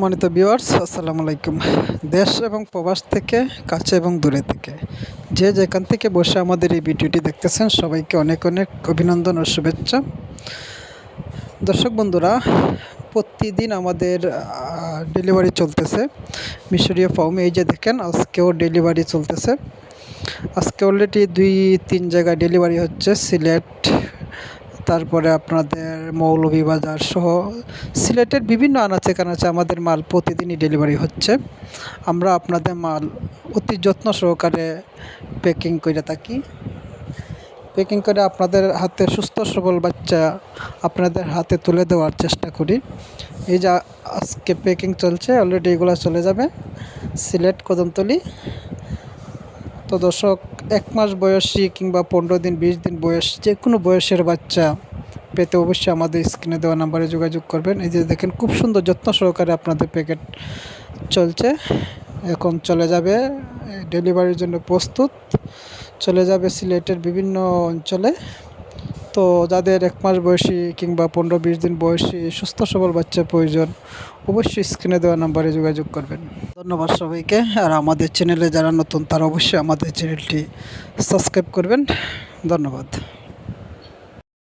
সম্মানিত ভিউয়ার্স, আসসালামু আলাইকুম। দেশ এবং প্রবাস থেকে, কাছে এবং দূরে থেকে যে যেখান থেকে বসে আমাদের এই ভিডিওটি দেখতেছেন, সবাইকে অনেক অনেক অভিনন্দন ও শুভেচ্ছা। দর্শক বন্ধুরা, প্রতিদিন আমাদের ডেলিভারি চলতেছে মিশরীয় ফার্ম। এই যে দেখেন, আজকেও ডেলিভারি চলতেছে। আজকে অলরেডি 2-3 জায়গায় ডেলিভারি হচ্ছে। সিলেট, তারপরে আপনাদের মৌলভীবাজার সহ সিলেটের বিভিন্ন আনাচে কানাচে আমাদের মাল প্রতিদিনই ডেলিভারি হচ্ছে। আমরা আপনাদের মাল অতি যত্ন সহকারে প্যাকিং করে থাকি। প্যাকিং করে আপনাদের হাতে সুস্থ সবল বাচ্চা আপনাদের হাতে তুলে দেওয়ার চেষ্টা করি। এই যে আজকে প্যাকিং চলছে, অলরেডি এগুলো চলে যাবে সিলেট কদমতলী। তো দর্শক, 1 মাস বয়সী কিংবা 15 দিন 20 দিন বয়স, যে কোনো বয়সের বাচ্চা পেতে অবশ্যই আমাদের স্ক্রিনে দেওয়া নাম্বারে যোগাযোগ করবেন। এই যে দেখেন, খুব সুন্দর যত্ন সহকারে আপনাদের প্যাকেট চলছে। এখন চলে যাবে, ডেলিভারির জন্য প্রস্তুত, চলে যাবে সিলেটের বিভিন্ন অঞ্চলে। তো যাদের 1 মাস বয়সী কিংবা 15-20 দিন বয়সী সুস্থ সবল বাচ্চা প্রয়োজন, অবশ্যই স্ক্রিনে দেওয়া নাম্বারে যোগাযোগ করবেন। ধন্যবাদ সবাইকে। আর আমাদের চ্যানেলে যারা নতুন, তারা অবশ্যই আমাদের চ্যানেলটি সাবস্ক্রাইব করবেন। ধন্যবাদ।